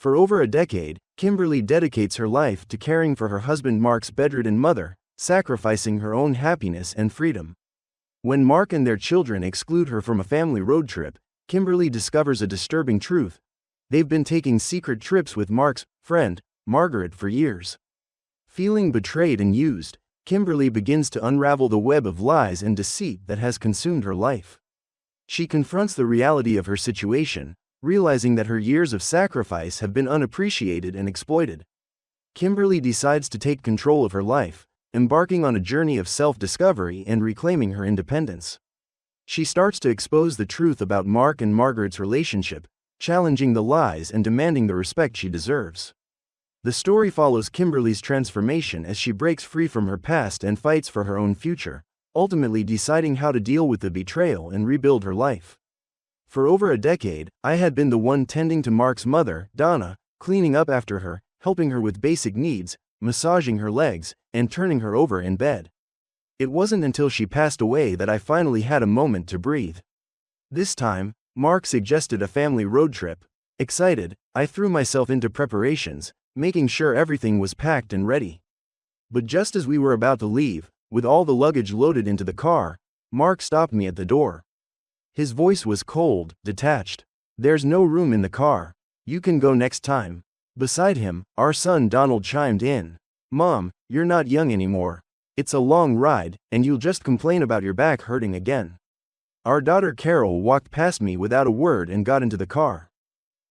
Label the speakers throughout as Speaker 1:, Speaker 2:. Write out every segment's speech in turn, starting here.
Speaker 1: For over a decade, Kimberly dedicates her life to caring for her husband Mark's bedridden mother, sacrificing her own happiness and freedom. When Mark and their children exclude her from a family road trip, Kimberly discovers a disturbing truth. They've been taking secret trips with Mark's friend, Margaret, for years. Feeling betrayed and used, Kimberly begins to unravel the web of lies and deceit that has consumed her life. She confronts the reality of her situation, realizing that her years of sacrifice have been unappreciated and exploited. Kimberly decides to take control of her life, embarking on a journey of self-discovery and reclaiming her independence. She starts to expose the truth about Mark and Margaret's relationship, challenging the lies and demanding the respect she deserves. The story follows Kimberly's transformation as she breaks free from her past and fights for her own future, ultimately deciding how to deal with the betrayal and rebuild her life. For over a decade, I had been the one tending to Mark's mother, Donna, cleaning up after her, helping her with basic needs, massaging her legs, and turning her over in bed. It wasn't until she passed away that I finally had a moment to breathe. This time, Mark suggested a family road trip. Excited, I threw myself into preparations, making sure everything was packed and ready. But just as we were about to leave, with all the luggage loaded into the car, Mark stopped me at the door. His voice was cold, detached. "There's no room in the car. You can go next time." Beside him, our son Donald chimed in. "Mom, you're not young anymore. It's a long ride, and you'll just complain about your back hurting again." Our daughter Carol walked past me without a word and got into the car.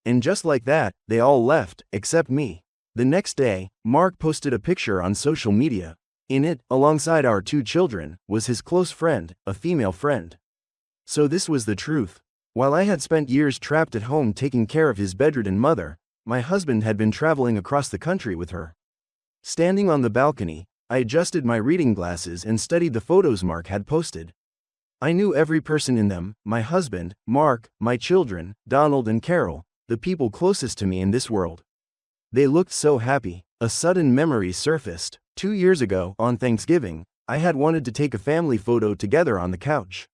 Speaker 1: And just like that, they all left, except me. The next day, Mark posted a picture on social media. In it, alongside our 2 children, was his close friend, a female friend. So this was the truth. While I had spent years trapped at home taking care of his bedridden mother, my husband had been traveling across the country with her. Standing on the balcony, I adjusted my reading glasses and studied the photos Mark had posted. I knew every person in them: my husband, Mark, my children, Donald and Carol, the people closest to me in this world. They looked so happy. A sudden memory surfaced. 2 years ago, on Thanksgiving, I had wanted to take a family photo together on the couch.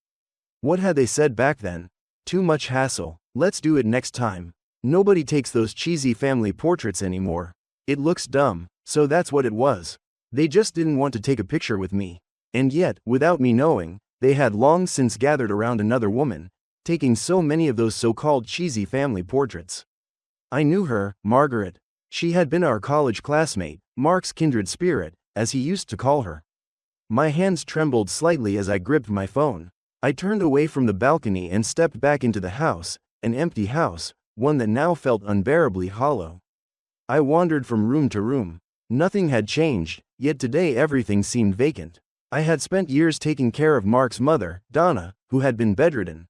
Speaker 1: What had they said back then? "Too much hassle. Let's do it next time. Nobody takes those cheesy family portraits anymore. It looks dumb." So that's what it was. They just didn't want to take a picture with me. And yet, without me knowing, they had long since gathered around another woman, taking so many of those so-called cheesy family portraits. I knew her, Margaret. She had been our college classmate, Mark's kindred spirit, as he used to call her. My hands trembled slightly as I gripped my phone. I turned away from the balcony and stepped back into the house, an empty house, one that now felt unbearably hollow. I wandered from room to room. Nothing had changed, yet today everything seemed vacant. I had spent years taking care of Mark's mother, Donna, who had been bedridden.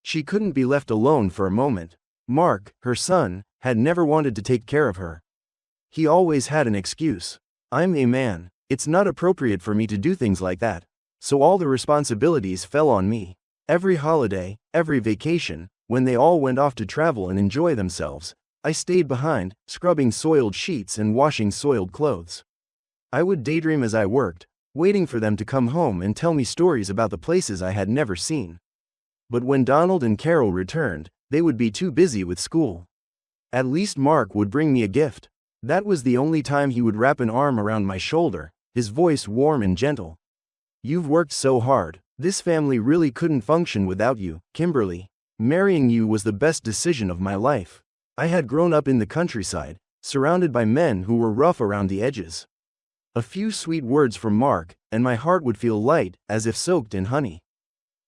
Speaker 1: She couldn't be left alone for a moment. Mark, her son, had never wanted to take care of her. He always had an excuse. "I'm a man. It's not appropriate for me to do things like that." So all the responsibilities fell on me. Every holiday, every vacation, when they all went off to travel and enjoy themselves, I stayed behind, scrubbing soiled sheets and washing soiled clothes. I would daydream as I worked, waiting for them to come home and tell me stories about the places I had never seen. But when Donald and Carol returned, they would be too busy with school. At least Mark would bring me a gift. That was the only time he would wrap an arm around my shoulder, his voice warm and gentle. "You've worked so hard. This family really couldn't function without you, Kimberly. Marrying you was the best decision of my life." I had grown up in the countryside, surrounded by men who were rough around the edges. A few sweet words from Mark, and my heart would feel light, as if soaked in honey.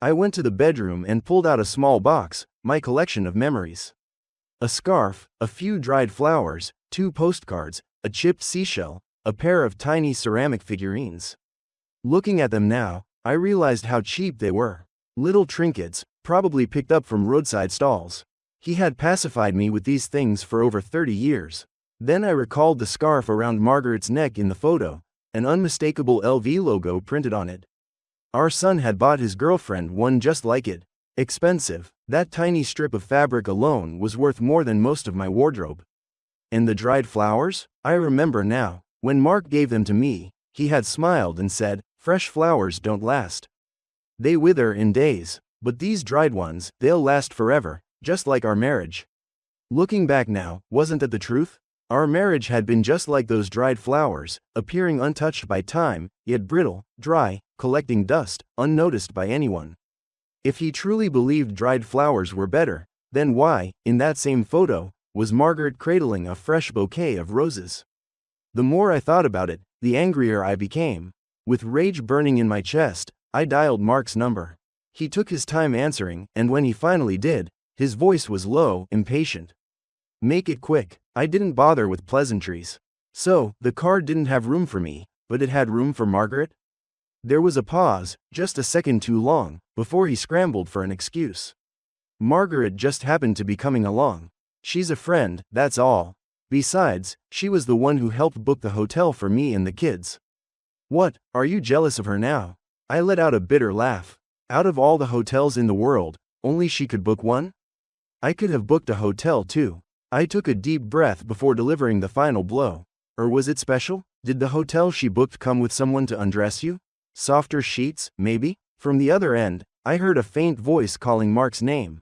Speaker 1: I went to the bedroom and pulled out a small box, my collection of memories. A scarf, a few dried flowers, 2 postcards, a chipped seashell, a pair of tiny ceramic figurines. Looking at them now, I realized how cheap they were. Little trinkets, probably picked up from roadside stalls. He had pacified me with these things for over 30 years. Then I recalled the scarf around Margaret's neck in the photo, an unmistakable LV logo printed on it. Our son had bought his girlfriend one just like it. Expensive, that tiny strip of fabric alone was worth more than most of my wardrobe. And the dried flowers? I remember now. When Mark gave them to me, he had smiled and said, "Fresh flowers don't last. They wither in days. But these dried ones, they'll last forever, just like our marriage." Looking back now, wasn't that the truth? Our marriage had been just like those dried flowers, appearing untouched by time, yet brittle, dry, collecting dust, unnoticed by anyone. If he truly believed dried flowers were better, then why, in that same photo, was Margaret cradling a fresh bouquet of roses? The more I thought about it, the angrier I became. With rage burning in my chest, I dialed Mark's number. He took his time answering, and when he finally did, his voice was low, impatient. Make it quick. I didn't bother with pleasantries. So, the car didn't have room for me, but it had room for Margaret? There was a pause, just a second too long, before he scrambled for an excuse. Margaret just happened to be coming along. She's a friend, that's all. Besides, she was the one who helped book the hotel for me and the kids. What, are you jealous of her now? I let out a bitter laugh. Out of all the hotels in the world, only she could book one? I could have booked a hotel too. I took a deep breath before delivering the final blow. Or was it special? Did the hotel she booked come with someone to undress you? Softer sheets, maybe? From the other end, I heard a faint voice calling Mark's name.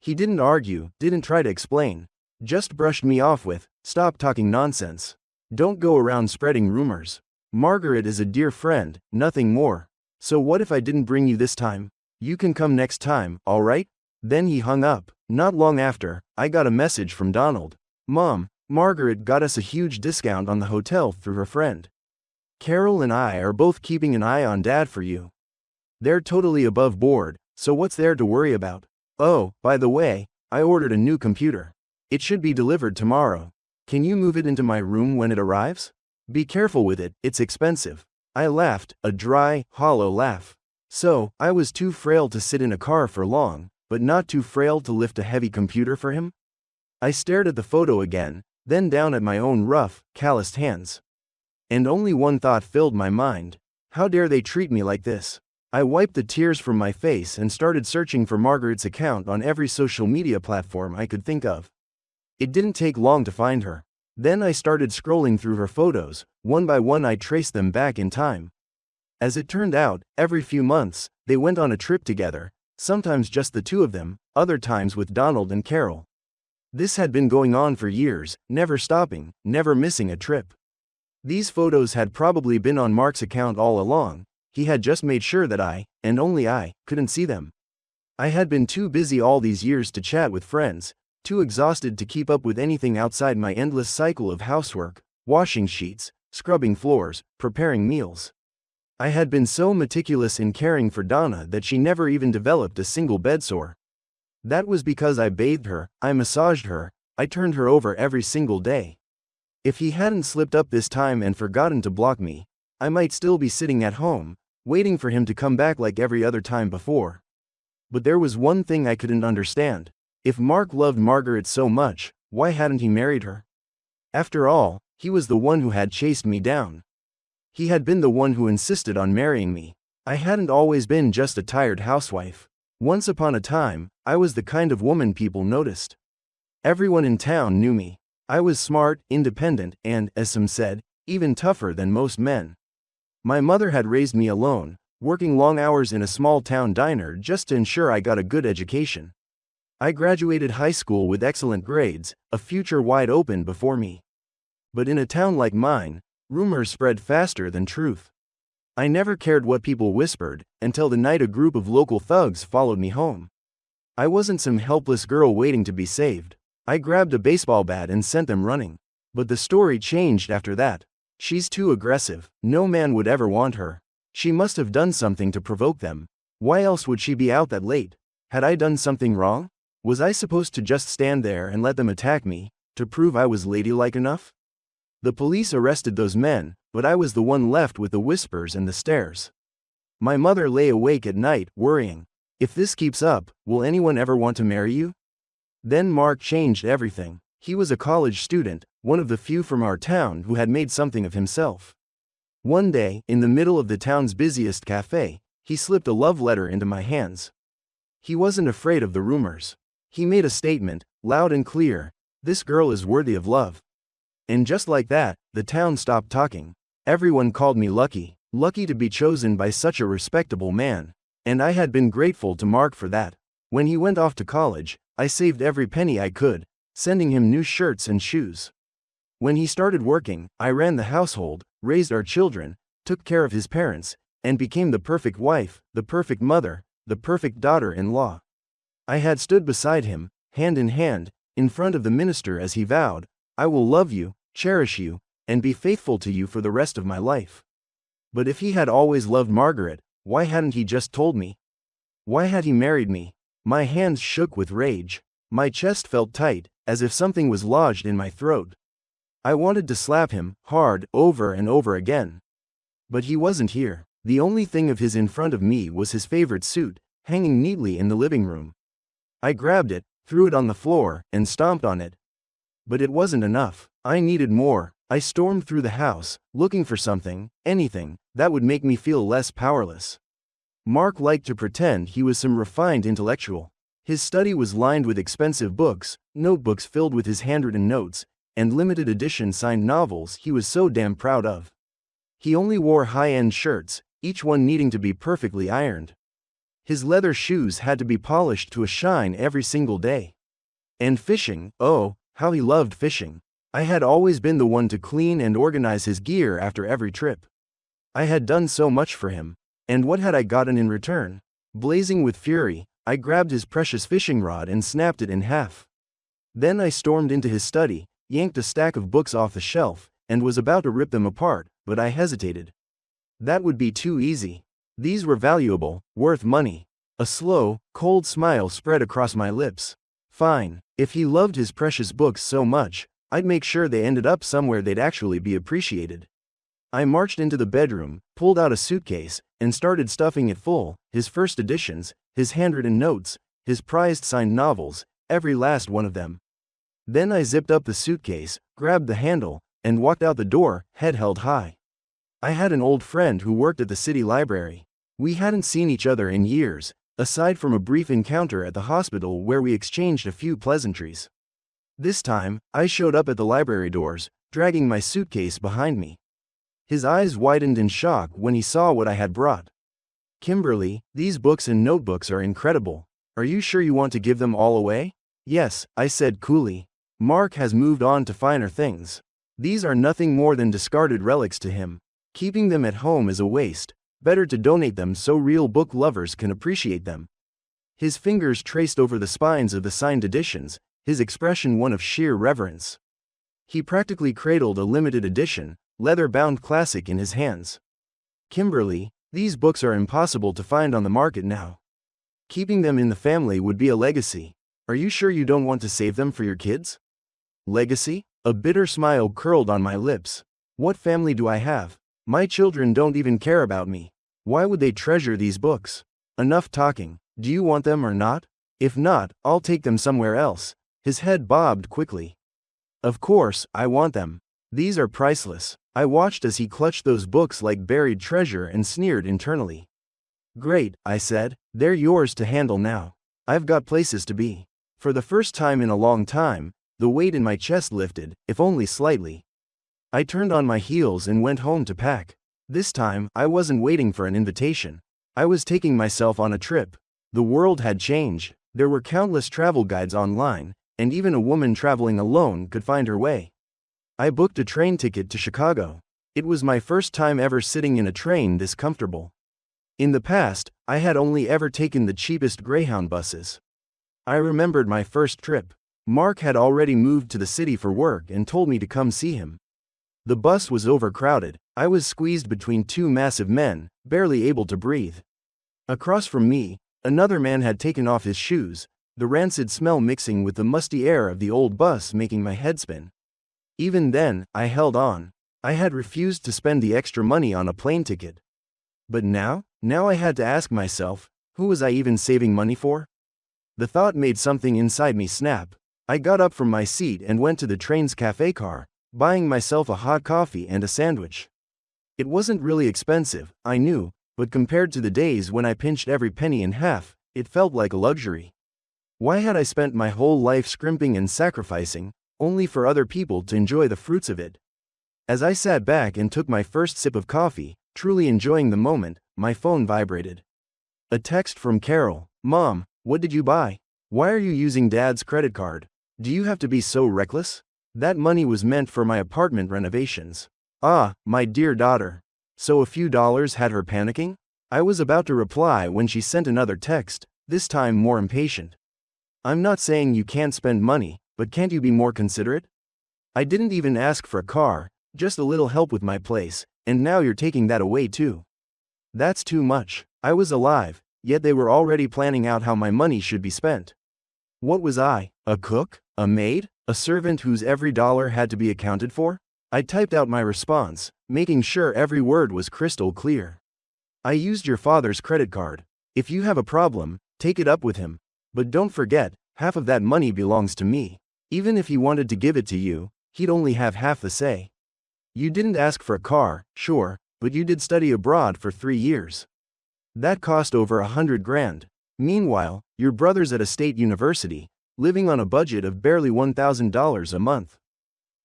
Speaker 1: He didn't argue, didn't try to explain. Just brushed me off with, "Stop talking nonsense. Don't go around spreading rumors. Margaret is a dear friend, nothing more. So what if I didn't bring you this time? You can come next time, alright?" Then he hung up. Not long after, I got a message from Donald. "Mom, Margaret got us a huge discount on the hotel through her friend. Carol and I are both keeping an eye on Dad for you. They're totally above board, so what's there to worry about? Oh, by the way, I ordered a new computer. It should be delivered tomorrow. Can you move it into my room when it arrives? Be careful with it, it's expensive." I laughed, a dry, hollow laugh. So, I was too frail to sit in a car for long, but not too frail to lift a heavy computer for him? I stared at the photo again, then down at my own rough, calloused hands. And only one thought filled my mind. How dare they treat me like this? I wiped the tears from my face and started searching for Margaret's account on every social media platform I could think of. It didn't take long to find her. Then I started scrolling through her photos. One by one I traced them back in time. As it turned out, every few months, they went on a trip together, sometimes just the two of them, other times with Donald and Carol. This had been going on for years, never stopping, never missing a trip. These photos had probably been on Mark's account all along. He had just made sure that I, and only I, couldn't see them. I had been too busy all these years to chat with friends, too exhausted to keep up with anything outside my endless cycle of housework, washing sheets, scrubbing floors, preparing meals. I had been so meticulous in caring for Donna that she never even developed a single bedsore. That was because I bathed her, I massaged her, I turned her over every single day. If he hadn't slipped up this time and forgotten to block me, I might still be sitting at home, waiting for him to come back like every other time before. But there was one thing I couldn't understand. If Mark loved Margaret so much, why hadn't he married her? After all, he was the one who had chased me down. He had been the one who insisted on marrying me. I hadn't always been just a tired housewife. Once upon a time, I was the kind of woman people noticed. Everyone in town knew me. I was smart, independent, and, as some said, even tougher than most men. My mother had raised me alone, working long hours in a small town diner just to ensure I got a good education. I graduated high school with excellent grades, a future wide open before me. But in a town like mine, rumors spread faster than truth. I never cared what people whispered, until the night a group of local thugs followed me home. I wasn't some helpless girl waiting to be saved. I grabbed a baseball bat and sent them running. But the story changed after that. "She's too aggressive. No man would ever want her. She must have done something to provoke them. Why else would she be out that late? Had I done something wrong? Was I supposed to just stand there and let them attack me, to prove I was ladylike enough?" The police arrested those men, but I was the one left with the whispers and the stares. My mother lay awake at night, worrying. If this keeps up, will anyone ever want to marry you? Then Mark changed everything. He was a college student, one of the few from our town who had made something of himself. One day, in the middle of the town's busiest cafe, he slipped a love letter into my hands. He wasn't afraid of the rumors. He made a statement, loud and clear: "This girl is worthy of love." And just like that, the town stopped talking. Everyone called me lucky, lucky to be chosen by such a respectable man. And I had been grateful to Mark for that. When he went off to college, I saved every penny I could, sending him new shirts and shoes. When he started working, I ran the household, raised our children, took care of his parents, and became the perfect wife, the perfect mother, the perfect daughter-in-law. I had stood beside him, hand in hand, in front of the minister as he vowed, "I will love you, cherish you, and be faithful to you for the rest of my life." But if he had always loved Margaret, why hadn't he just told me? Why had he married me? My hands shook with rage. My chest felt tight, as if something was lodged in my throat. I wanted to slap him, hard, over and over again. But he wasn't here. The only thing of his in front of me was his favorite suit, hanging neatly in the living room. I grabbed it, threw it on the floor, and stomped on it. But it wasn't enough. I needed more. I stormed through the house, looking for something, anything, that would make me feel less powerless. Mark liked to pretend he was some refined intellectual. His study was lined with expensive books, notebooks filled with his handwritten notes, and limited edition signed novels he was so damn proud of. He only wore high-end shirts, each one needing to be perfectly ironed. His leather shoes had to be polished to a shine every single day. And fishing, oh, how he loved fishing. I had always been the one to clean and organize his gear after every trip. I had done so much for him. And what had I gotten in return? Blazing with fury, I grabbed his precious fishing rod and snapped it in half. Then I stormed into his study, yanked a stack of books off the shelf, and was about to rip them apart, but I hesitated. That would be too easy. These were valuable, worth money. A slow, cold smile spread across my lips. Fine, if he loved his precious books so much, I'd make sure they ended up somewhere they'd actually be appreciated. I marched into the bedroom, pulled out a suitcase, and started stuffing it full, his first editions, his handwritten notes, his prized signed novels, every last one of them. Then I zipped up the suitcase, grabbed the handle, and walked out the door, head held high. I had an old friend who worked at the city library. We hadn't seen each other in years, aside from a brief encounter at the hospital where we exchanged a few pleasantries. This time, I showed up at the library doors, dragging my suitcase behind me. His eyes widened in shock when he saw what I had brought. "Kimberly, these books and notebooks are incredible. Are you sure you want to give them all away?" "Yes," I said coolly. "Mark has moved on to finer things. These are nothing more than discarded relics to him. Keeping them at home is a waste. Better to donate them so real book lovers can appreciate them." His fingers traced over the spines of the signed editions, his expression one of sheer reverence. He practically cradled a limited edition, leather-bound classic in his hands. "Kimberly, these books are impossible to find on the market now. Keeping them in the family would be a legacy. Are you sure you don't want to save them for your kids?" "Legacy?" A bitter smile curled on my lips. "What family do I have? My children don't even care about me. Why would they treasure these books? Enough talking. Do you want them or not? If not, I'll take them somewhere else." His head bobbed quickly. "Of course, I want them. These are priceless." I watched as he clutched those books like buried treasure and sneered internally. "Great," I said, "they're yours to handle now. I've got places to be." For the first time in a long time, the weight in my chest lifted, if only slightly. I turned on my heels and went home to pack. This time, I wasn't waiting for an invitation. I was taking myself on a trip. The world had changed. There were countless travel guides online, and even a woman traveling alone could find her way. I booked a train ticket to Chicago. It was my first time ever sitting in a train this comfortable. In the past, I had only ever taken the cheapest Greyhound buses. I remembered my first trip. Mark had already moved to the city for work and told me to come see him. The bus was overcrowded. I was squeezed between two massive men, barely able to breathe. Across from me, another man had taken off his shoes, the rancid smell mixing with the musty air of the old bus making my head spin. Even then, I held on. I had refused to spend the extra money on a plane ticket. But now I had to ask myself, who was I even saving money for? The thought made something inside me snap. I got up from my seat and went to the train's cafe car, buying myself a hot coffee and a sandwich. It wasn't really expensive, I knew, but compared to the days when I pinched every penny in half, it felt like a luxury. Why had I spent my whole life scrimping and sacrificing, only for other people to enjoy the fruits of it? As I sat back and took my first sip of coffee, truly enjoying the moment, my phone vibrated. A text from Carol. "Mom, what did you buy? Why are you using Dad's credit card?" Do you have to be so reckless? That money was meant for my apartment renovations. Ah, my dear daughter. So a few dollars had her panicking? I was about to reply when she sent another text, this time more impatient. I'm not saying you can't spend money, but can't you be more considerate? I didn't even ask for a car, just a little help with my place, and now you're taking that away too. That's too much. I was alive, yet they were already planning out how my money should be spent. What was I, a cook, a maid, a servant whose every dollar had to be accounted for? I typed out my response, making sure every word was crystal clear. I used your father's credit card. If you have a problem, take it up with him. But don't forget, half of that money belongs to me. Even if he wanted to give it to you, he'd only have half the say. You didn't ask for a car, sure, but you did study abroad for 3 years. That cost over $100 grand. Meanwhile, your brother's at a state university, living on a budget of barely $1,000 a month.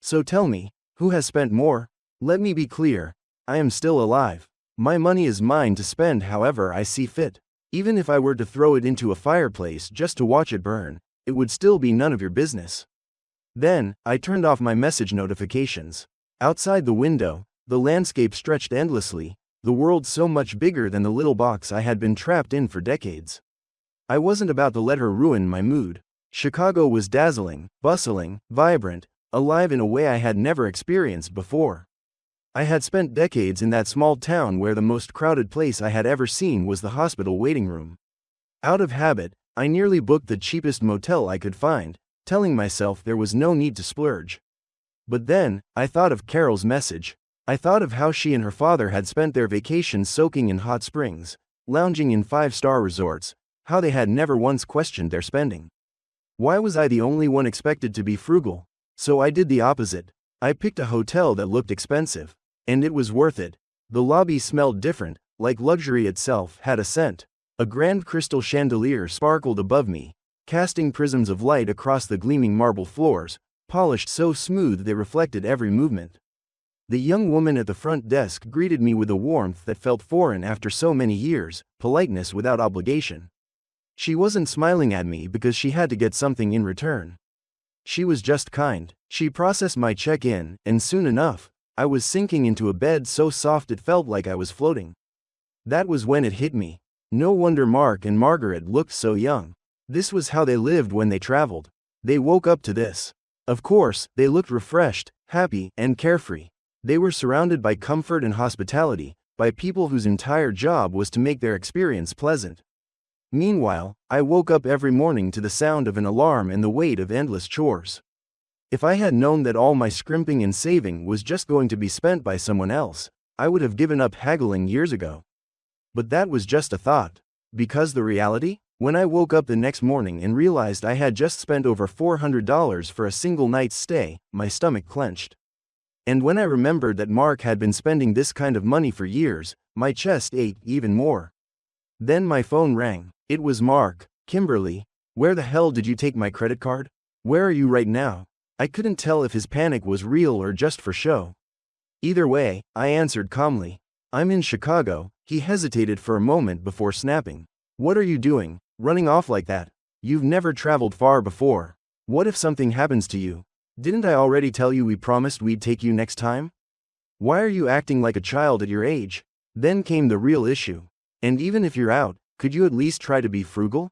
Speaker 1: So tell me, who has spent more? Let me be clear, I am still alive. My money is mine to spend however I see fit. Even if I were to throw it into a fireplace just to watch it burn, it would still be none of your business. Then, I turned off my message notifications. Outside the window, the landscape stretched endlessly, the world so much bigger than the little box I had been trapped in for decades. I wasn't about to let her ruin my mood. Chicago was dazzling, bustling, vibrant, alive in a way I had never experienced before. I had spent decades in that small town where the most crowded place I had ever seen was the hospital waiting room. Out of habit, I nearly booked the cheapest motel I could find, telling myself there was no need to splurge. But then, I thought of Carol's message. I thought of how she and her father had spent their vacations soaking in hot springs, lounging in 5-star resorts, how they had never once questioned their spending. Why was I the only one expected to be frugal? So I did the opposite. I picked a hotel that looked expensive. And it was worth it. The lobby smelled different, like luxury itself had a scent. A grand crystal chandelier sparkled above me, casting prisms of light across the gleaming marble floors, polished so smooth they reflected every movement. The young woman at the front desk greeted me with a warmth that felt foreign after so many years, politeness without obligation. She wasn't smiling at me because she had to get something in return. She was just kind. She processed my check-in, and soon enough, I was sinking into a bed so soft it felt like I was floating. That was when it hit me. No wonder Mark and Margaret looked so young. This was how they lived when they traveled. They woke up to this. Of course, they looked refreshed, happy, and carefree. They were surrounded by comfort and hospitality, by people whose entire job was to make their experience pleasant. Meanwhile, I woke up every morning to the sound of an alarm and the weight of endless chores. If I had known that all my scrimping and saving was just going to be spent by someone else, I would have given up haggling years ago. But that was just a thought. Because the reality? When I woke up the next morning and realized I had just spent over $400 for a single night's stay, my stomach clenched. And when I remembered that Mark had been spending this kind of money for years, my chest ached even more. Then my phone rang. It was Mark. Kimberly, where the hell did you take my credit card? Where are you right now? I couldn't tell if his panic was real or just for show. Either way, I answered calmly. I'm in Chicago. He hesitated for a moment before snapping. What are you doing, running off like that? You've never traveled far before. What if something happens to you? Didn't I already tell you we promised we'd take you next time? Why are you acting like a child at your age? Then came the real issue. And even if you're out, could you at least try to be frugal?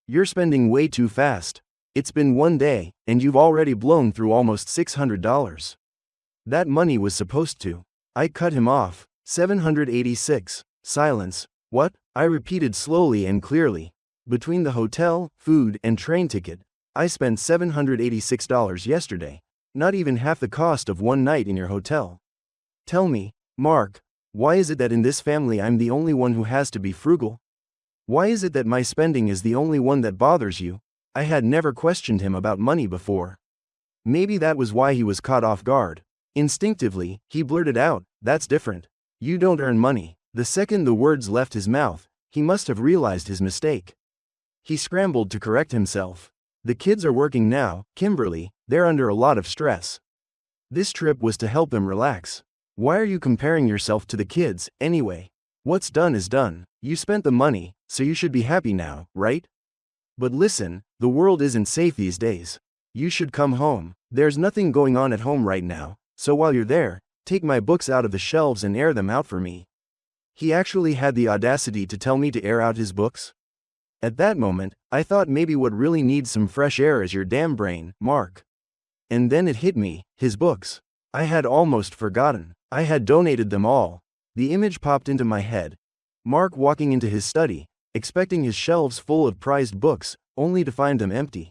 Speaker 1: You're spending way too fast. It's been 1 day, and you've already blown through almost $600. That money was supposed to. I cut him off. 786. Silence. What? I repeated slowly and clearly. Between the hotel, food, and train ticket, I spent $786 yesterday. Not even half the cost of one night in your hotel. Tell me, Mark, why is it that in this family I'm the only one who has to be frugal? Why is it that my spending is the only one that bothers you? I had never questioned him about money before. Maybe that was why he was caught off guard. Instinctively, he blurted out, "That's different. You don't earn money." The second the words left his mouth, he must have realized his mistake. He scrambled to correct himself. The kids are working now, Kimberly, they're under a lot of stress. This trip was to help them relax. Why are you comparing yourself to the kids, anyway? What's done is done. You spent the money, so you should be happy now, right? But listen, the world isn't safe these days. You should come home. There's nothing going on at home right now, so while you're there, take my books out of the shelves and air them out for me. He actually had the audacity to tell me to air out his books? At that moment, I thought maybe what really needs some fresh air is your damn brain, Mark. And then it hit me, his books. I had almost forgotten. I had donated them all. The image popped into my head. Mark walking into his study, expecting his shelves full of prized books, only to find them empty.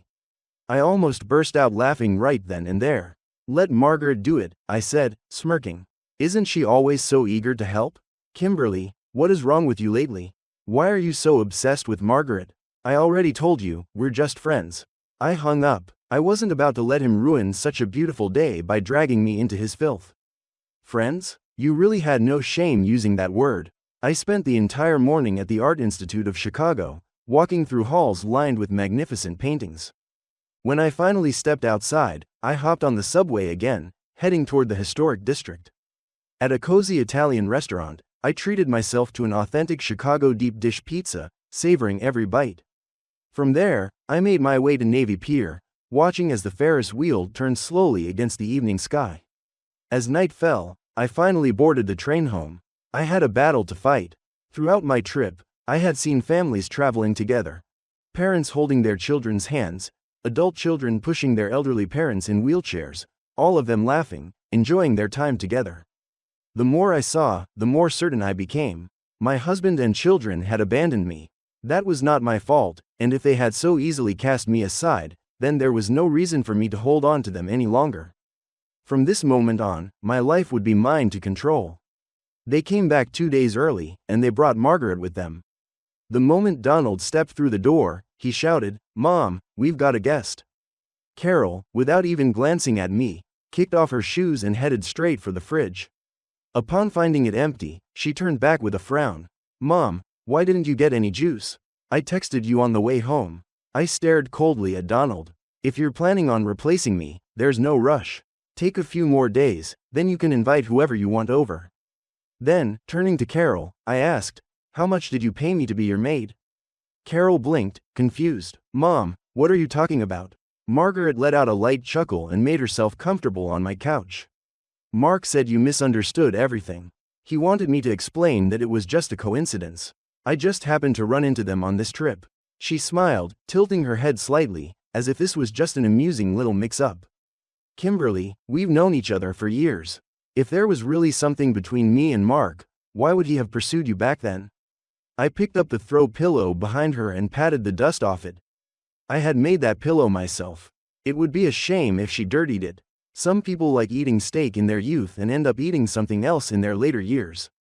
Speaker 1: I almost burst out laughing right then and there. Let Margaret do it, I said, smirking. Isn't she always so eager to help? Kimberly, what is wrong with you lately? Why are you so obsessed with Margaret? I already told you, we're just friends. I hung up. I wasn't about to let him ruin such a beautiful day by dragging me into his filth. Friends? You really had no shame using that word. I spent the entire morning at the Art Institute of Chicago, walking through halls lined with magnificent paintings. When I finally stepped outside, I hopped on the subway again, heading toward the historic district. At a cozy Italian restaurant, I treated myself to an authentic Chicago deep dish pizza, savoring every bite. From there, I made my way to Navy Pier, watching as the Ferris wheel turned slowly against the evening sky. As night fell, I finally boarded the train home. I had a battle to fight. Throughout my trip, I had seen families traveling together. Parents holding their children's hands, adult children pushing their elderly parents in wheelchairs, all of them laughing, enjoying their time together. The more I saw, the more certain I became. My husband and children had abandoned me. That was not my fault, and if they had so easily cast me aside, then there was no reason for me to hold on to them any longer. From this moment on, my life would be mine to control. They came back 2 days early, and they brought Margaret with them. The moment Donald stepped through the door, he shouted, "Mom, we've got a guest." Carol, without even glancing at me, kicked off her shoes and headed straight for the fridge. Upon finding it empty, she turned back with a frown. "Mom, why didn't you get any juice? I texted you on the way home." I stared coldly at Donald. "If you're planning on replacing me, there's no rush. Take a few more days, then you can invite whoever you want over." Then, turning to Carol, I asked, "How much did you pay me to be your maid?" Carol blinked, confused. "Mom, what are you talking about?" Margaret let out a light chuckle and made herself comfortable on my couch. "Mark said you misunderstood everything. He wanted me to explain that it was just a coincidence. I just happened to run into them on this trip." She smiled, tilting her head slightly, as if this was just an amusing little mix-up. "Kimberly, we've known each other for years. If there was really something between me and Mark, why would he have pursued you back then?" I picked up the throw pillow behind her and patted the dust off it. I had made that pillow myself. It would be a shame if she dirtied it. Some people like eating steak in their youth and end up eating something else in their later years.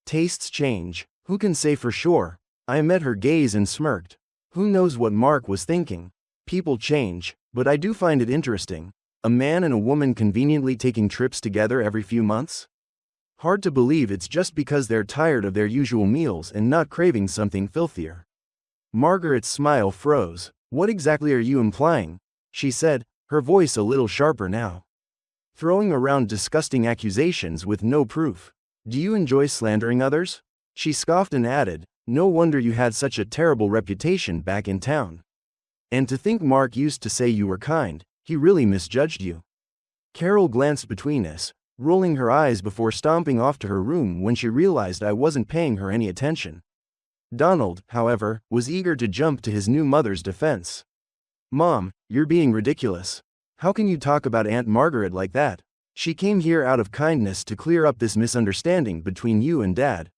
Speaker 1: Tastes change. Who can say for sure? I met her gaze and smirked. Who knows what Mark was thinking? People change, but I do find it interesting. A man and a woman conveniently taking trips together every few months? Hard to believe it's just because they're tired of their usual meals and not craving something filthier. Margaret's smile froze. "What exactly are you implying?" she said, her voice a little sharper now. "Throwing around disgusting accusations with no proof. Do you enjoy slandering others?" She scoffed and added, "No wonder you had such a terrible reputation back in town. And to think Mark used to say you were kind, he really misjudged you." Carol glanced between us, rolling her eyes before stomping off to her room when she realized I wasn't paying her any attention. Donald, however, was eager to jump to his new mother's defense. "Mom, you're being ridiculous. How can you talk about Aunt Margaret like that? She came here out of kindness to clear up this misunderstanding between you and Dad."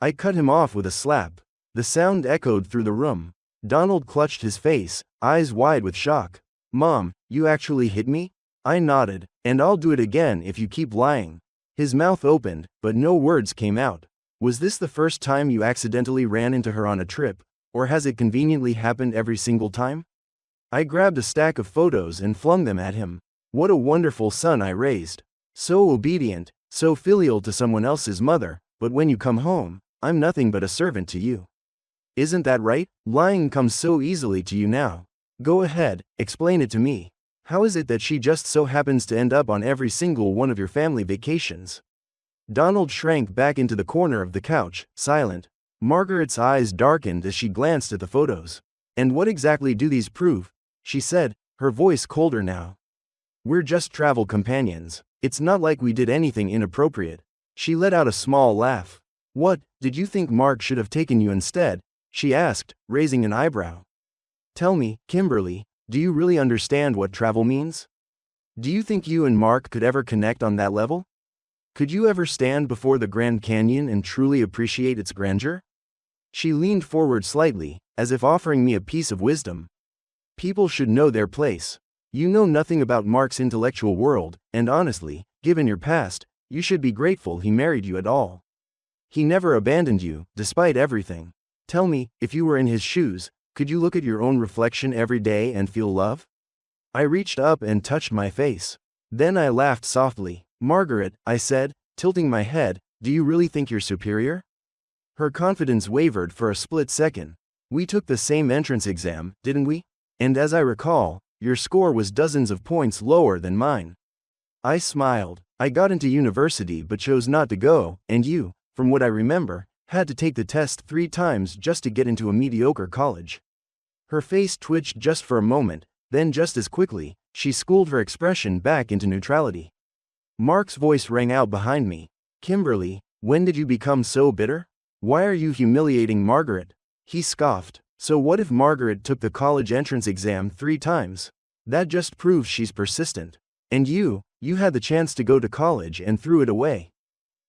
Speaker 1: I cut him off with a slap. The sound echoed through the room. Donald clutched his face, eyes wide with shock. "Mom, you actually hit me?" I nodded. "And I'll do it again if you keep lying." His mouth opened, but no words came out. "Was this the first time you accidentally ran into her on a trip, or has it conveniently happened every single time?" I grabbed a stack of photos and flung them at him. What a wonderful son I raised. So obedient, so filial to someone else's mother, but when you come home, I'm nothing but a servant to you. Isn't that right? Lying comes so easily to you now. Go ahead, explain it to me. How is it that she just so happens to end up on every single one of your family vacations? Donald shrank back into the corner of the couch, silent. Margaret's eyes darkened as she glanced at the photos. "And what exactly do these prove?" she said, her voice colder now. We're just travel companions. It's not like we did anything inappropriate. She let out a small laugh. What, did you think Mark should have taken you instead? She asked, raising an eyebrow. Tell me, Kimberly, do you really understand what travel means? Do you think you and Mark could ever connect on that level? Could you ever stand before the Grand Canyon and truly appreciate its grandeur? She leaned forward slightly, as if offering me a piece of wisdom. People should know their place. You know nothing about Mark's intellectual world, and honestly, given your past, you should be grateful he married you at all. He never abandoned you, despite everything. Tell me, if you were in his shoes, could you look at your own reflection every day and feel love? I reached up and touched my face. Then I laughed softly. Margaret, I said, tilting my head, do you really think you're superior? Her confidence wavered for a split second. We took the same entrance exam, didn't we? And as I recall, your score was dozens of points lower than mine. I smiled. I got into university but chose not to go, and you, from what I remember, had to take the test 3 times just to get into a mediocre college. Her face twitched just for a moment, then just as quickly, she schooled her expression back into neutrality. Mark's voice rang out behind me. Kimberly, when did you become so bitter? Why are you humiliating Margaret? He scoffed. So what if Margaret took the college entrance exam 3 times? That just proves she's persistent. And you had the chance to go to college and threw it away.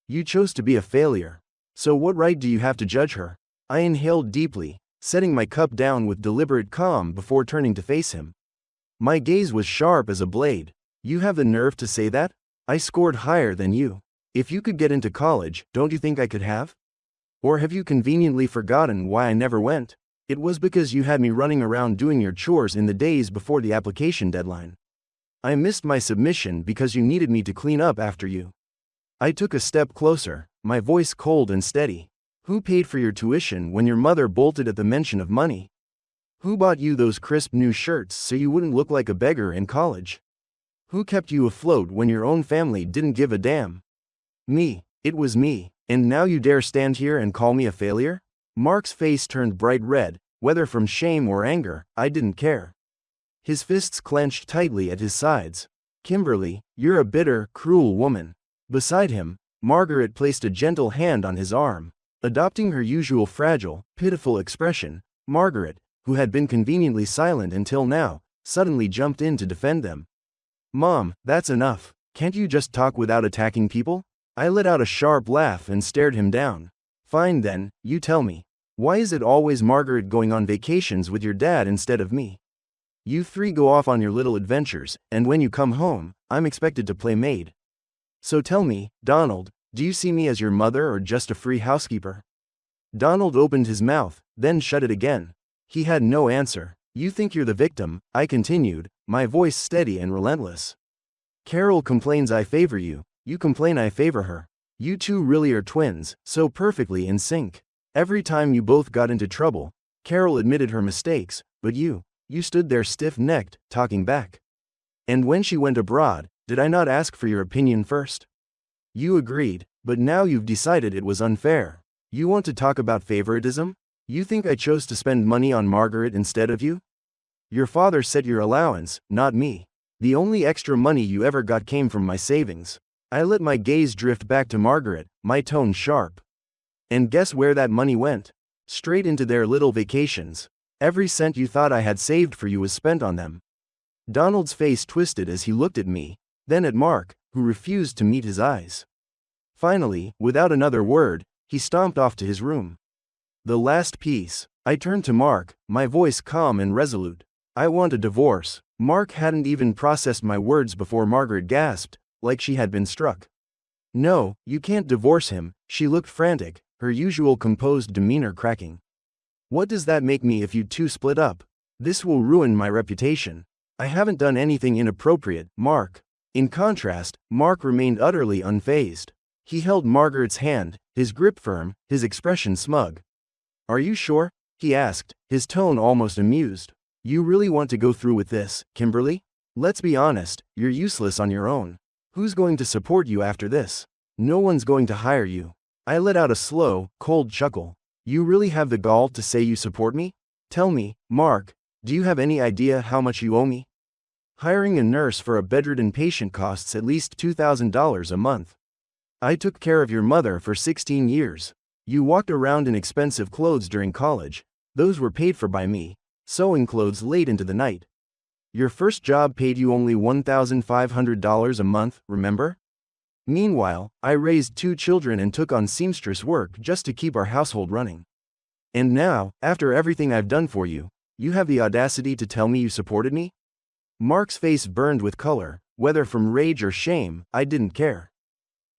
Speaker 1: You chose to be a failure. So what right do you have to judge her? I inhaled deeply, setting my cup down with deliberate calm before turning to face him. My gaze was sharp as a blade. You have the nerve to say that? I scored higher than you. If you could get into college, don't you think I could have? Or have you conveniently forgotten why I never went? It was because you had me running around doing your chores in the days before the application deadline. I missed my submission because you needed me to clean up after you. I took a step closer, my voice cold and steady. Who paid for your tuition when your mother bolted at the mention of money? Who bought you those crisp new shirts so you wouldn't look like a beggar in college? Who kept you afloat when your own family didn't give a damn? Me. It was me. And now you dare stand here and call me a failure? Mark's face turned bright red, whether from shame or anger, I didn't care. His fists clenched tightly at his sides. Kimberly, you're a bitter, cruel woman. Beside him, Margaret placed a gentle hand on his arm. Adopting her usual fragile, pitiful expression, Margaret, who had been conveniently silent until now, suddenly jumped in to defend them. Mom, that's enough. Can't you just talk without attacking people? I let out a sharp laugh and stared him down. Fine then, you tell me. Why is it always Margaret going on vacations with your dad instead of me? You 3 go off on your little adventures, and when you come home, I'm expected to play maid. So tell me, Donald, do you see me as your mother or just a free housekeeper? Donald opened his mouth, then shut it again. He had no answer. You think you're the victim, I continued, my voice steady and relentless. Carol complains I favor you, you complain I favor her. You 2 really are twins, so perfectly in sync. Every time you both got into trouble, Carol admitted her mistakes, but you stood there stiff-necked, talking back. And when she went abroad, did I not ask for your opinion first? You agreed, but now you've decided it was unfair. You want to talk about favoritism? You think I chose to spend money on Margaret instead of you? Your father set your allowance, not me. The only extra money you ever got came from my savings. I let my gaze drift back to Margaret, my tone sharp. And guess where that money went? Straight into their little vacations. Every cent you thought I had saved for you was spent on them. Donald's face twisted as he looked at me, then at Mark, who refused to meet his eyes. Finally, without another word, he stomped off to his room. The last piece. I turned to Mark, my voice calm and resolute. I want a divorce. Mark hadn't even processed my words before Margaret gasped, like she had been struck. No, you can't divorce him. She looked frantic, her usual composed demeanor cracking. What does that make me if you 2 split up? This will ruin my reputation. I haven't done anything inappropriate, Mark. In contrast, Mark remained utterly unfazed. He held Margaret's hand, his grip firm, his expression smug. Are you sure? He asked, his tone almost amused. You really want to go through with this, Kimberly? Let's be honest, you're useless on your own. Who's going to support you after this? No one's going to hire you. I let out a slow, cold chuckle. You really have the gall to say you support me? Tell me, Mark, do you have any idea how much you owe me? Hiring a nurse for a bedridden patient costs at least $2,000 a month. I took care of your mother for 16 years. You walked around in expensive clothes during college. Those were paid for by me. Sewing clothes late into the night. Your first job paid you only $1,500 a month, remember? Meanwhile, I raised 2 children and took on seamstress work just to keep our household running. And now, after everything I've done for you, you have the audacity to tell me you supported me? Mark's face burned with color, whether from rage or shame, I didn't care.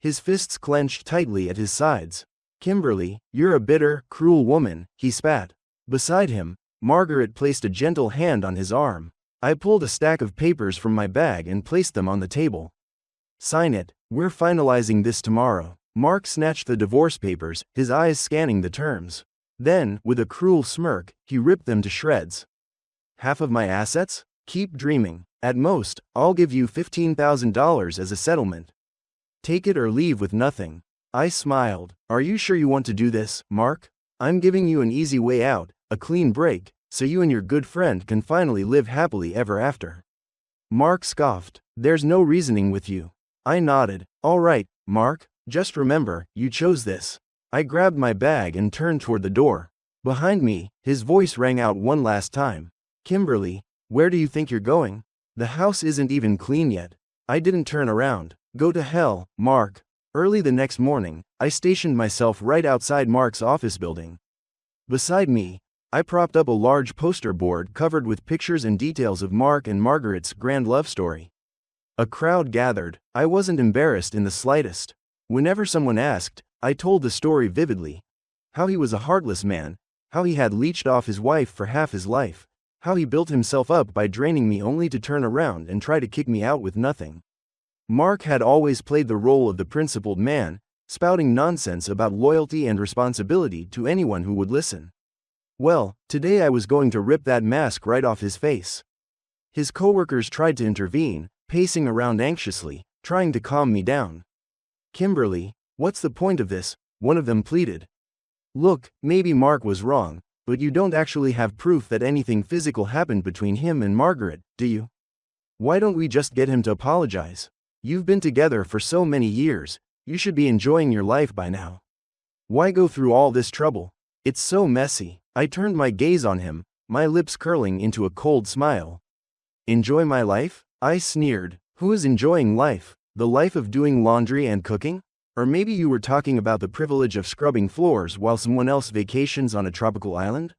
Speaker 1: His fists clenched tightly at his sides. Kimberly, you're a bitter, cruel woman, he spat. Beside him, Margaret placed a gentle hand on his arm. I pulled a stack of papers from my bag and placed them on the table. Sign it, we're finalizing this tomorrow. Mark snatched the divorce papers, his eyes scanning the terms. Then, with a cruel smirk, he ripped them to shreds. Half of my assets? Keep dreaming. At most, I'll give you $15,000 as a settlement. Take it or leave with nothing. I smiled. Are you sure you want to do this, Mark? I'm giving you an easy way out, a clean break, so you and your good friend can finally live happily ever after. Mark scoffed. There's no reasoning with you. I nodded. All right, Mark, just remember, you chose this. I grabbed my bag and turned toward the door. Behind me, his voice rang out one last time. Kimberly, where do you think you're going? The house isn't even clean yet. I didn't turn around. Go to hell, Mark. Early the next morning, I stationed myself right outside Mark's office building. Beside me, I propped up a large poster board covered with pictures and details of Mark and Margaret's grand love story. A crowd gathered. I wasn't embarrassed in the slightest. Whenever someone asked, I told the story vividly. How he was a heartless man, how he had leeched off his wife for half his life, how he built himself up by draining me only to turn around and try to kick me out with nothing. Mark had always played the role of the principled man, spouting nonsense about loyalty and responsibility to anyone who would listen. Well, today I was going to rip that mask right off his face. His coworkers tried to intervene, pacing around anxiously, trying to calm me down. Kimberly, what's the point of this? One of them pleaded. Look, maybe Mark was wrong, but you don't actually have proof that anything physical happened between him and Margaret, do you? Why don't we just get him to apologize? You've been together for so many years, you should be enjoying your life by now. Why go through all this trouble? It's so messy. I turned my gaze on him, my lips curling into a cold smile. Enjoy my life? I sneered. Who is enjoying life? The life of doing laundry and cooking? Or maybe you were talking about the privilege of scrubbing floors while someone else vacations on a tropical island?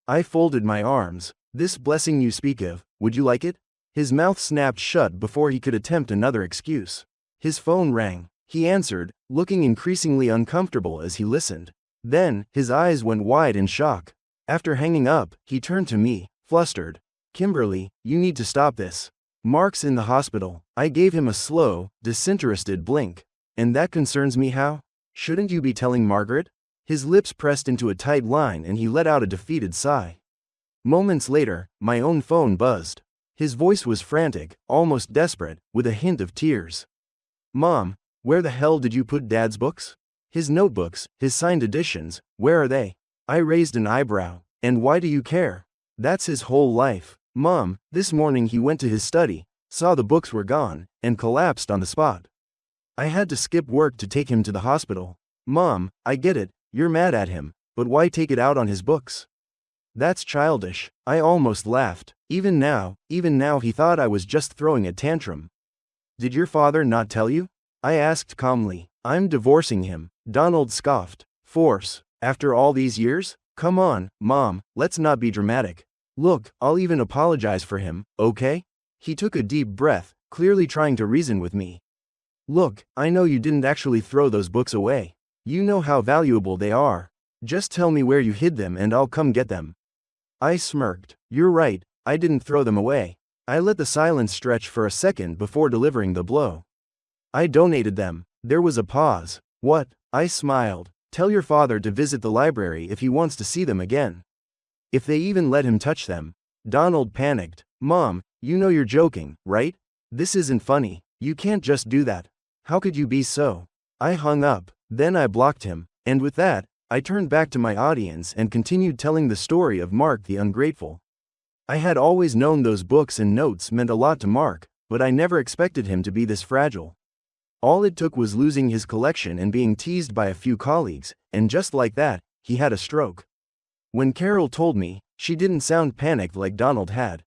Speaker 1: I folded my arms. This blessing you speak of, would you like it? His mouth snapped shut before he could attempt another excuse. His phone rang. He answered, looking increasingly uncomfortable as he listened. Then, his eyes went wide in shock. After hanging up, he turned to me, flustered. Kimberly, you need to stop this. Mark's in the hospital. I gave him a slow, disinterested blink. And that concerns me how? Shouldn't you be telling Margaret? His lips pressed into a tight line and he let out a defeated sigh. Moments later, my own phone buzzed. His voice was frantic, almost desperate, with a hint of tears. Mom, where the hell did you put Dad's books? His notebooks, his signed editions, where are they? I raised an eyebrow. And why do you care? That's his whole life. Mom, this morning he went to his study, saw the books were gone, and collapsed on the spot. I had to skip work to take him to the hospital. Mom, I get it, you're mad at him, but why take it out on his books? That's childish. I almost laughed. Even now he thought I was just throwing a tantrum. Did your father not tell you? I asked calmly. I'm divorcing him. Donald scoffed. Force. After all these years? Come on, Mom, let's not be dramatic. Look, I'll even apologize for him, okay? He took a deep breath, clearly trying to reason with me. Look, I know you didn't actually throw those books away. You know how valuable they are. Just tell me where you hid them and I'll come get them. I smirked. You're right, I didn't throw them away. I let the silence stretch for a second before delivering the blow. I donated them. There was a pause. What? I smiled. Tell your father to visit the library if he wants to see them again. If they even let him touch them. Donald panicked. Mom, you know you're joking, right? This isn't funny. You can't just do that. How could you be so? I hung up. Then I blocked him. And with that, I turned back to my audience and continued telling the story of Mark the ungrateful. I had always known those books and notes meant a lot to Mark, but I never expected him to be this fragile. All it took was losing his collection and being teased by a few colleagues, and just like that, he had a stroke. When Carol told me, she didn't sound panicked like Donald had.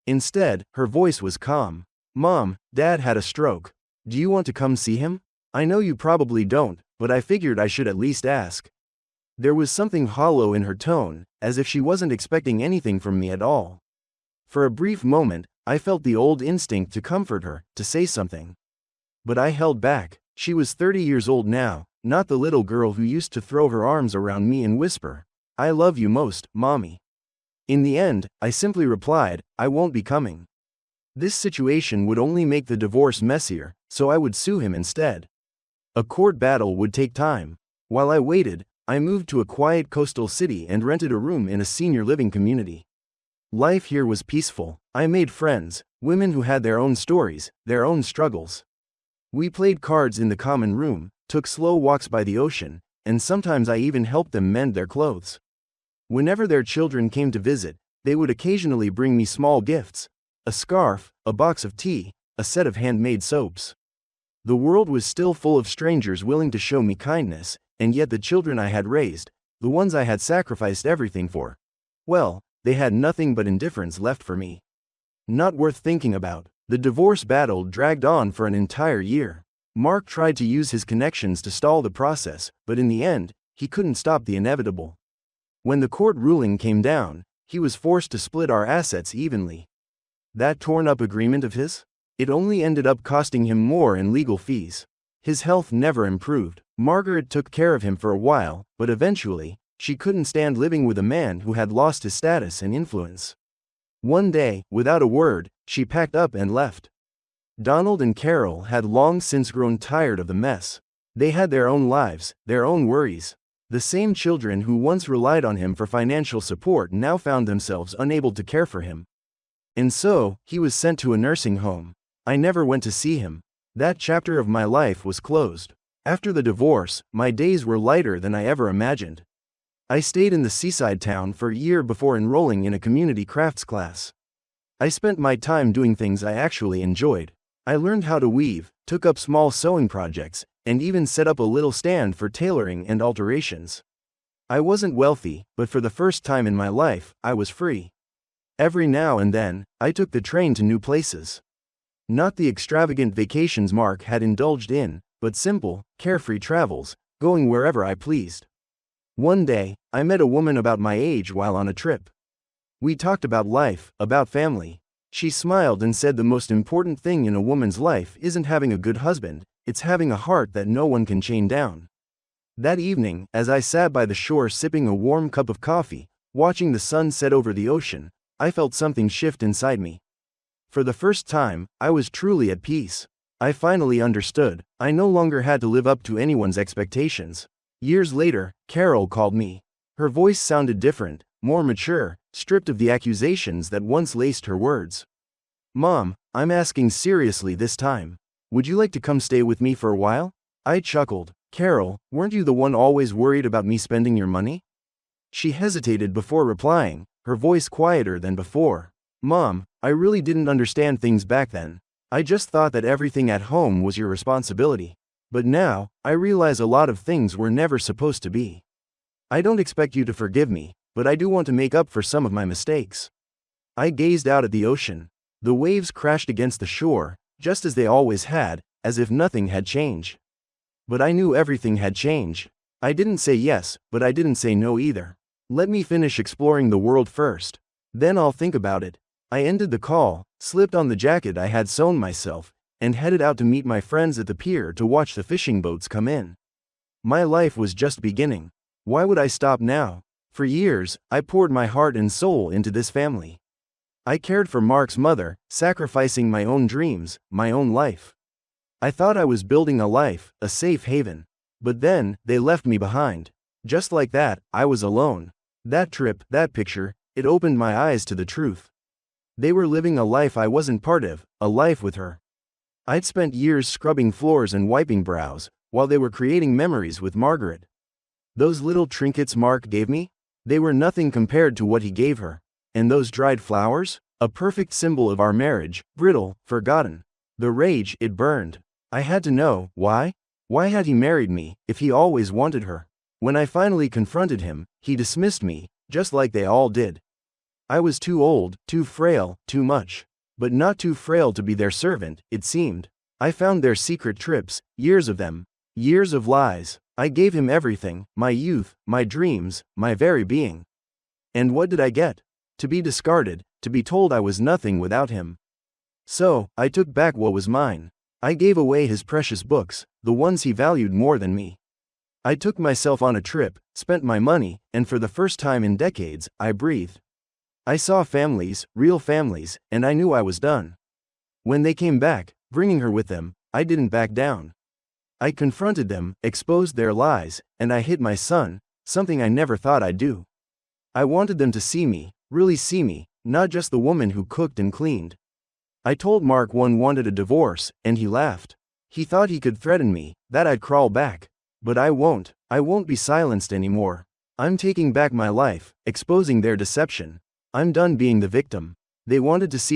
Speaker 1: Instead, her voice was calm. "Mom, Dad had a stroke. Do you want to come see him? I know you probably don't, but I figured I should at least ask." There was something hollow in her tone, as if she wasn't expecting anything from me at all. For a brief moment, I felt the old instinct to comfort her, to say something. But I held back. She was 30 years old now, not the little girl who used to throw her arms around me and whisper, "I love you most, Mommy." In the end, I simply replied, "I won't be coming." This situation would only make the divorce messier, so I would sue him instead. A court battle would take time. While I waited, I moved to a quiet coastal city and rented a room in a senior living community. Life here was peaceful. I made friends, women who had their own stories, their own struggles. We played cards in the common room, took slow walks by the ocean, and sometimes I even helped them mend their clothes. Whenever their children came to visit, they would occasionally bring me small gifts: a scarf, a box of tea, a set of handmade soaps. The world was still full of strangers willing to show me kindness, and yet the children I had raised, the ones I had sacrificed everything for, well, they had nothing but indifference left for me. Not worth thinking about. The divorce battle dragged on for an entire year. Mark tried to use his connections to stall the process, but in the end, he couldn't stop the inevitable. When the court ruling came down, he was forced to split our assets evenly. That torn-up agreement of his? It only ended up costing him more in legal fees. His health never improved. Margaret took care of him for a while, but eventually, she couldn't stand living with a man who had lost his status and influence. One day, without a word, she packed up and left. Donald and Carol had long since grown tired of the mess. They had their own lives, their own worries. The same children who once relied on him for financial support now found themselves unable to care for him. And so, he was sent to a nursing home. I never went to see him. That chapter of my life was closed. After the divorce, my days were lighter than I ever imagined. I stayed in the seaside town for a year before enrolling in a community crafts class. I spent my time doing things I actually enjoyed. I learned how to weave, took up small sewing projects, and even set up a little stand for tailoring and alterations. I wasn't wealthy, but for the first time in my life, I was free. Every now and then, I took the train to new places. Not the extravagant vacations Mark had indulged in, but simple, carefree travels, going wherever I pleased. One day, I met a woman about my age while on a trip. We talked about life, about family. She smiled and said the most important thing in a woman's life isn't having a good husband, it's having a heart that no one can chain down. That evening, as I sat by the shore sipping a warm cup of coffee, watching the sun set over the ocean, I felt something shift inside me. For the first time, I was truly at peace. I finally understood. I no longer had to live up to anyone's expectations. Years later, Carol called me. Her voice sounded different, more mature, stripped of the accusations that once laced her words. "Mom, I'm asking seriously this time. Would you like to come stay with me for a while?" I chuckled. "Carol, weren't you the one always worried about me spending your money?" She hesitated before replying, her voice quieter than before. "Mom, I really didn't understand things back then. I just thought that everything at home was your responsibility. But now, I realize a lot of things were never supposed to be. I don't expect you to forgive me, but I do want to make up for some of my mistakes." I gazed out at the ocean. The waves crashed against the shore, just as they always had, as if nothing had changed. But I knew everything had changed. I didn't say yes, but I didn't say no either. Let me finish exploring the world first. Then I'll think about it. I ended the call, slipped on the jacket I had sewn myself, and headed out to meet my friends at the pier to watch the fishing boats come in. My life was just beginning. Why would I stop now? For years, I poured my heart and soul into this family. I cared for Mark's mother, sacrificing my own dreams, my own life. I thought I was building a life, a safe haven. But then, they left me behind. Just like that, I was alone. That trip, that picture, it opened my eyes to the truth. They were living a life I wasn't part of, a life with her. I'd spent years scrubbing floors and wiping brows, while they were creating memories with Margaret. Those little trinkets Mark gave me? They were nothing compared to what he gave her. And those dried flowers? A perfect symbol of our marriage, brittle, forgotten. The rage, it burned. I had to know, why? Why had he married me, if he always wanted her? When I finally confronted him, he dismissed me, just like they all did. I was too old, too frail, too much. But not too frail to be their servant, it seemed. I found their secret trips, years of them. Years of lies. I gave him everything, my youth, my dreams, my very being. And what did I get? To be discarded, to be told I was nothing without him. So, I took back what was mine. I gave away his precious books, the ones he valued more than me. I took myself on a trip, spent my money, and for the first time in decades, I breathed. I saw families, real families, and I knew I was done. When they came back, bringing her with them, I didn't back down. I confronted them, exposed their lies, and I hid my son, something I never thought I'd do. I wanted them to see me, really see me, not just the woman who cooked and cleaned. I told Mark one wanted a divorce, and he laughed. He thought he could threaten me, that I'd crawl back. But I won't be silenced anymore. I'm taking back my life, exposing their deception. I'm done being the victim. They wanted to see